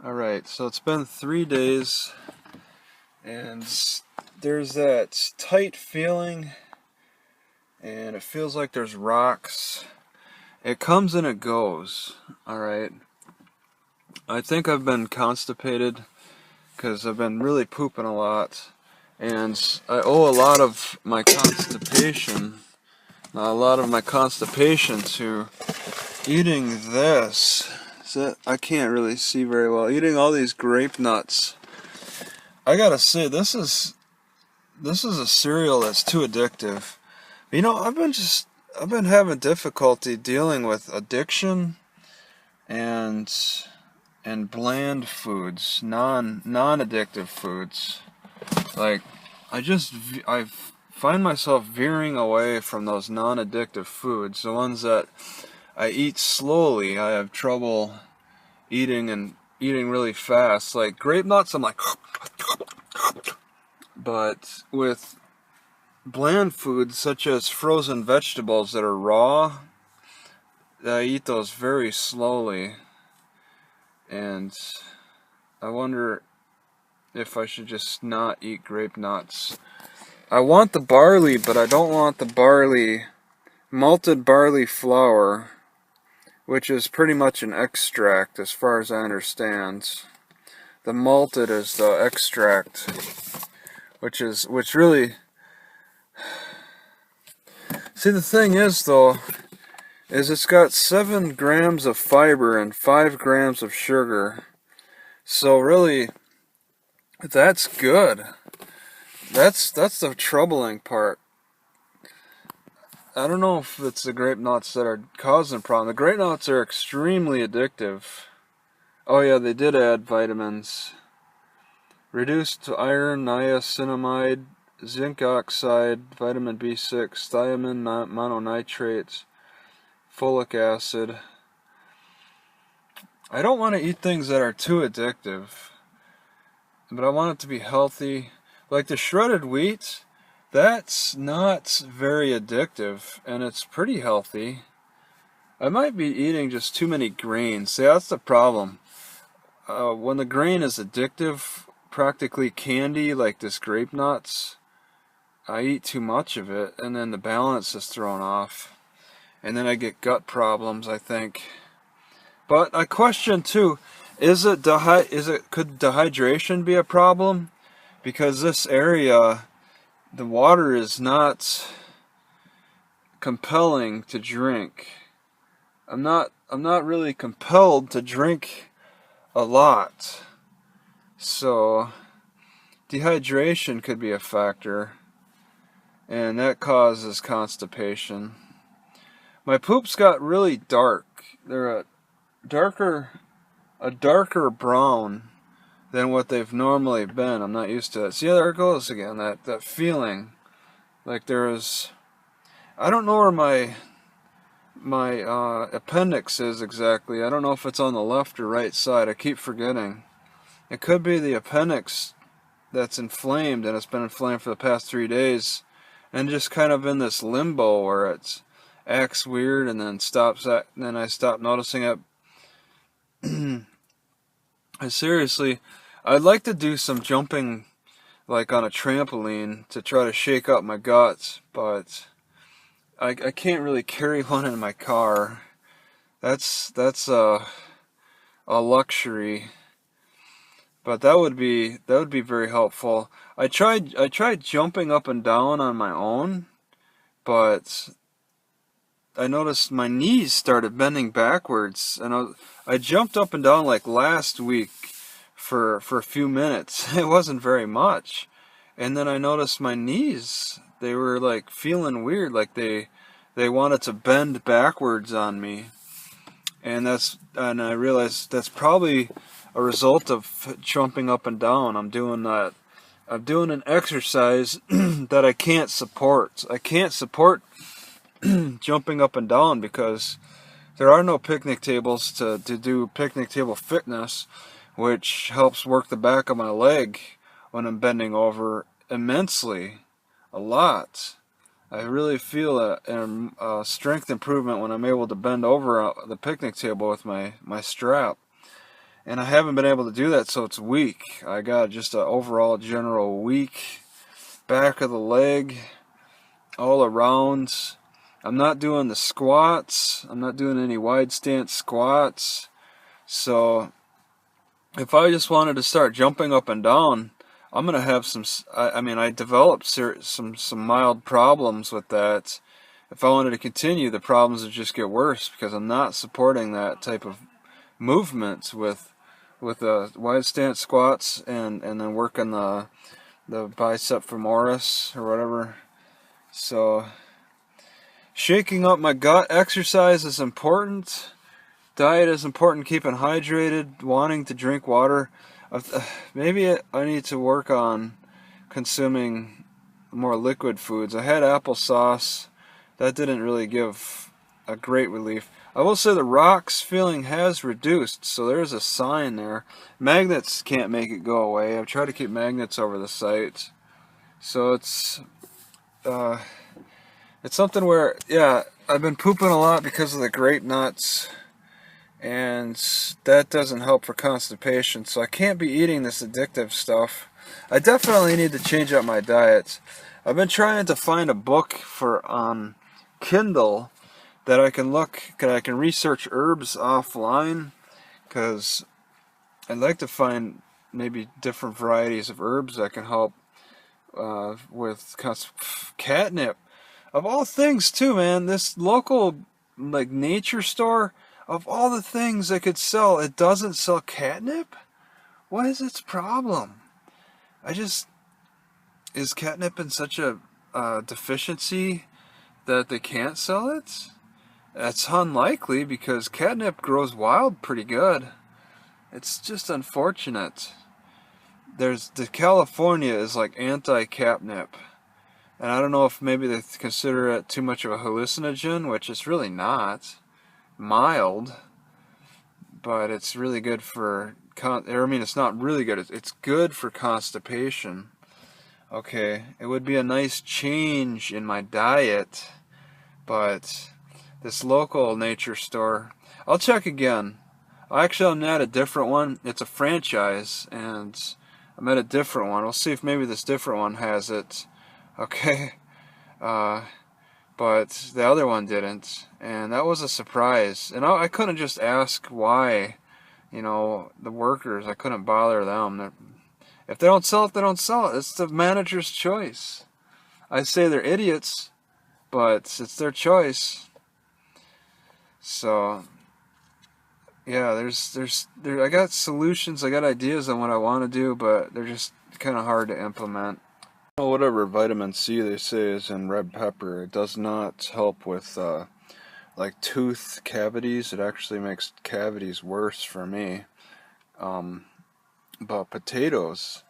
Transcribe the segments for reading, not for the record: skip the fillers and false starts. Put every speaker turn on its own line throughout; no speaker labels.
Alright, so it's been 3 days, and there's that tight feeling, and it feels like there's rocks. It comes and it goes, alright? I think I've been constipated, because I've been really pooping a lot, and I owe a lot of my constipation, to eating this. I can't really see very well. Eating all these grape nuts. I gotta say, this is a cereal that's too addictive. You know, I've been having difficulty dealing with addiction and bland foods, non-addictive foods. Like, I find myself veering away from those non-addictive foods, the ones that I eat slowly. I have trouble eating really fast. Like grape nuts, I'm like, but with bland foods such as frozen vegetables that are raw, I eat those very slowly, and I wonder if I should just not eat grape nuts. I want the barley, but I don't want the malted barley flour, which is pretty much an extract as far as I understand. The malted is the extract, which really... See, the thing is, though, is it's got 7 grams of fiber and 5 grams of sugar. So really, that's good. That's the troubling part. I don't know if it's the grape nuts that are causing the problem. The grape nuts are extremely addictive. Oh yeah, they did add vitamins. Reduced iron, niacinamide, zinc oxide, vitamin B6, thiamine mononitrates, folic acid. I don't want to eat things that are too addictive, but I want it to be healthy. Like the shredded wheat, that's not very addictive, and it's pretty healthy. I might be eating just too many grains. See, that's the problem. When the grain is addictive, practically candy, like this grape nuts, I eat too much of it, and then the balance is thrown off. And then I get gut problems, I think. But I question too, could dehydration be a problem? Because this area, the water is not compelling to drink. I'm not really compelled to drink a lot. So dehydration could be a factor, and that causes constipation. My poops got really dark. They're a darker brown than what they've normally been. I'm not used to it. See, there it goes again, that feeling. Like I don't know where my appendix is exactly. I don't know if it's on the left or right side. I keep forgetting. It could be the appendix that's inflamed, and it's been inflamed for the past 3 days, and just kind of in this limbo where it acts weird and then then I stop noticing it. I'd like to do some jumping, like on a trampoline, to try to shake up my guts, but I can't really carry one in my car. That's a luxury. But that would be very helpful. I tried jumping up and down on my own, but I noticed my knees started bending backwards, and I jumped up and down like last week for a few minutes. It wasn't very much. And then I noticed my knees, they were like feeling weird, like they wanted to bend backwards on me. And I realized that's probably a result of jumping up and down. I'm doing an exercise that I can't support. I can't support jumping up and down because there are no picnic tables to do picnic table fitness, which helps work the back of my leg when I'm bending over immensely, a lot. I really feel a strength improvement when I'm able to bend over the picnic table with my strap. and I haven't been able to do that, so it's weak. I got just an overall general weak back of the leg all around. I'm not doing the squats. I'm not doing any wide stance squats. So if I just wanted to start jumping up and down, I'm gonna have some. I mean, I developed some mild problems with that. If I wanted to continue, the problems would just get worse because I'm not supporting that type of movement with wide stance squats and then working the bicep femoris or whatever. So shaking up my gut, exercise is important. Diet is important, keeping hydrated, wanting to drink water. Maybe I need to work on consuming more liquid foods. I had applesauce. That didn't really give a great relief. I will say the rocks feeling has reduced, so there's a sign there. Magnets can't make it go away. I've tried to keep magnets over the site. So it's something where, yeah, I've been pooping a lot because of the grape nuts, and that doesn't help for constipation, so I can't be eating this addictive stuff. I definitely need to change up my diet. I've been trying to find a book for on Kindle that I can research herbs offline, because I'd like to find maybe different varieties of herbs that can help with catnip. Of all things too, man, this local like nature store, of all the things they could sell, it doesn't sell catnip? What is its problem? Is catnip in such a deficiency that they can't sell it? That's unlikely, because catnip grows wild pretty good. It's just unfortunate. The California is like anti-catnip. And I don't know if maybe they consider it too much of a hallucinogen, which it's really not. Mild, but it's really good for it's not really good. It's good for constipation. Okay, it would be a nice change in my diet, but this local nature store, I'll check again. Actually, I'm at a different one. It's a franchise, and I'm at a different one. We'll see if maybe this different one has it. Okay, but the other one didn't, and that was a surprise. And I couldn't just ask why, the workers. I couldn't bother them. If they don't sell it, they don't sell it. It's the manager's choice. I say they're idiots, but it's their choice. So yeah, I got solutions, I got ideas on what I want to do, but they're just kind of hard to implement. Whatever vitamin C they say is in red pepper, it does not help with like tooth cavities. It actually makes cavities worse for me. But potatoes,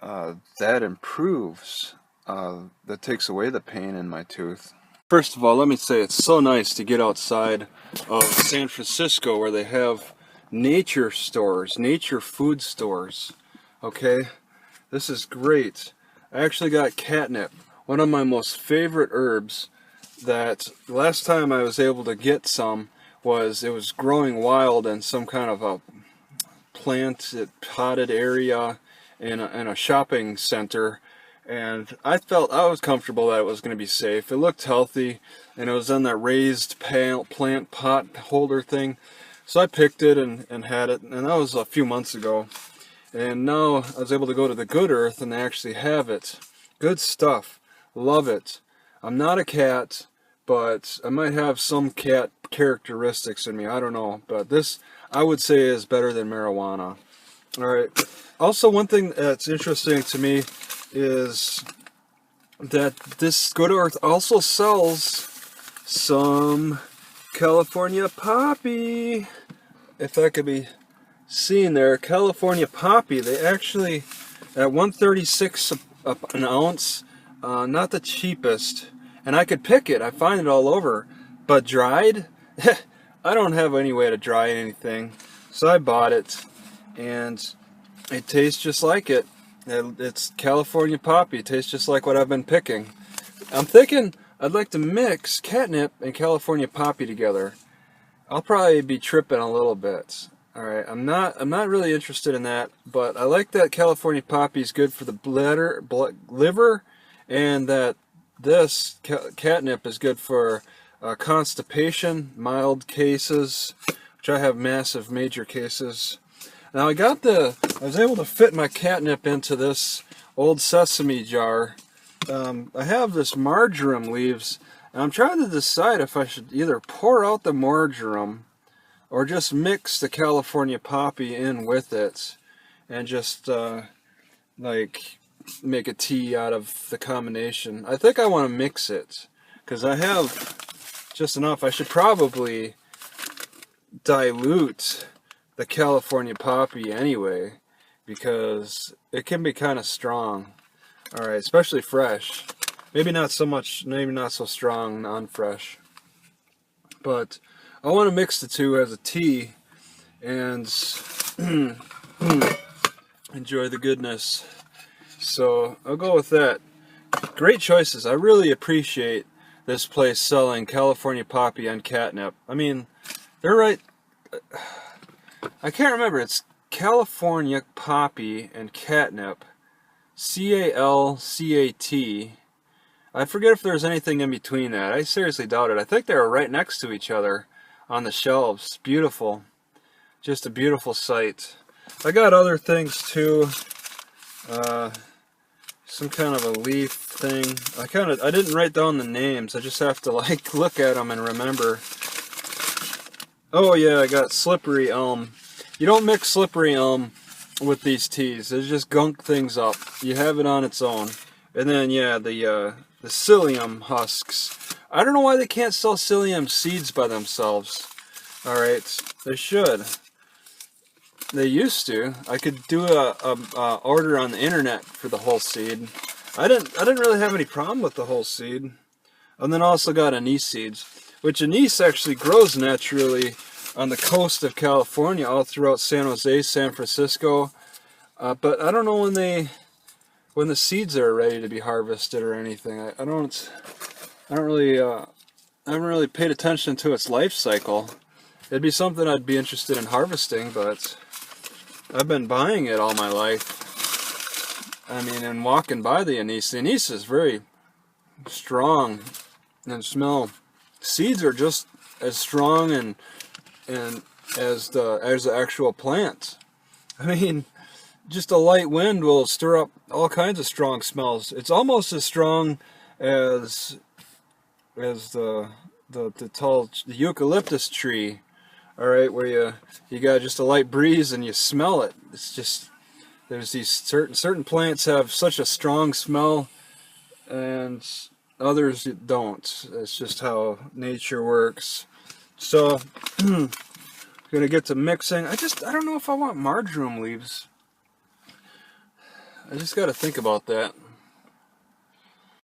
that improves. That takes away the pain in my tooth. First of all, let me say it's so nice to get outside of San Francisco, where they have nature stores, nature food stores. Okay, this is great. I actually got catnip, one of my most favorite herbs, that last time I was able to get some it was growing wild in some kind of a potted area in a shopping center, and I was comfortable that it was going to be safe. It looked healthy, and it was in that raised plant pot holder thing, so I picked it and had it, and that was a few months ago. And now I was able to go to the Good Earth, and they actually have it. Good stuff. Love it. I'm not a cat, but I might have some cat characteristics in me. I don't know. But this, I would say, is better than marijuana. All right. Also, one thing that's interesting to me is that this Good Earth also sells some California poppy. If that could be seen there, California poppy. They actually, at $1.36 an ounce, not the cheapest, and I could pick it. I find it all over, but dried, I don't have any way to dry anything, so I bought it, and it tastes just like it. It's California poppy. It tastes just like what I've been picking. I'm thinking I'd like to mix catnip and California poppy together. I'll probably be tripping a little bit. Alright, I'm not really interested in that, but I like that California poppy is good for the liver, and that this catnip is good for constipation, mild cases, which I have massive major cases. Now I was able to fit my catnip into this old sesame jar. I have this marjoram leaves, and I'm trying to decide if I should either pour out the marjoram or just mix the California poppy in with it and just like make a tea out of the combination. I think I want to mix it because I have just enough. I should probably dilute the California poppy anyway because it can be kind of strong. Alright, especially fresh. Maybe not so much, maybe not so strong non-fresh. But I want to mix the two as a tea and enjoy the goodness. So I'll go with that. Great choices. I really appreciate this place selling California poppy and catnip. I mean, they're right. I can't remember. It's California poppy and catnip. C-A-L-C-A-T. I forget if there's anything in between that. I seriously doubt it. I think they were right next to each other on the shelves. Beautiful. Just a beautiful sight. I got other things too. Some kind of a leaf thing. I didn't write down the names. I just have to like look at them and remember. Oh yeah, I got slippery elm. You don't mix slippery elm with these teas. They just gunk things up. You have it on its own. And then yeah, the psyllium husks. I don't know why they can't sell psyllium seeds by themselves. Alright, they should. They used to. I could do a order on the internet for the whole seed. I didn't really have any problem with the whole seed. And then also got anise seeds, which anise actually grows naturally on the coast of California, all throughout San Jose, San Francisco. But I don't know when the seeds are ready to be harvested or anything. I haven't really paid attention to its life cycle. It'd be something I'd be interested in harvesting, but I've been buying it all my life. I mean, and walking by the anise. The anise is very strong and smell. Seeds are just as strong and as the actual plant. I mean, just a light wind will stir up all kinds of strong smells. It's almost as strong as the tall eucalyptus tree. All right, where you got just a light breeze and you smell it. It's just there's these certain plants have such a strong smell, and others don't. It's just how nature works. So gonna get to mixing. I don't know if I want marjoram leaves. I just got to think about that.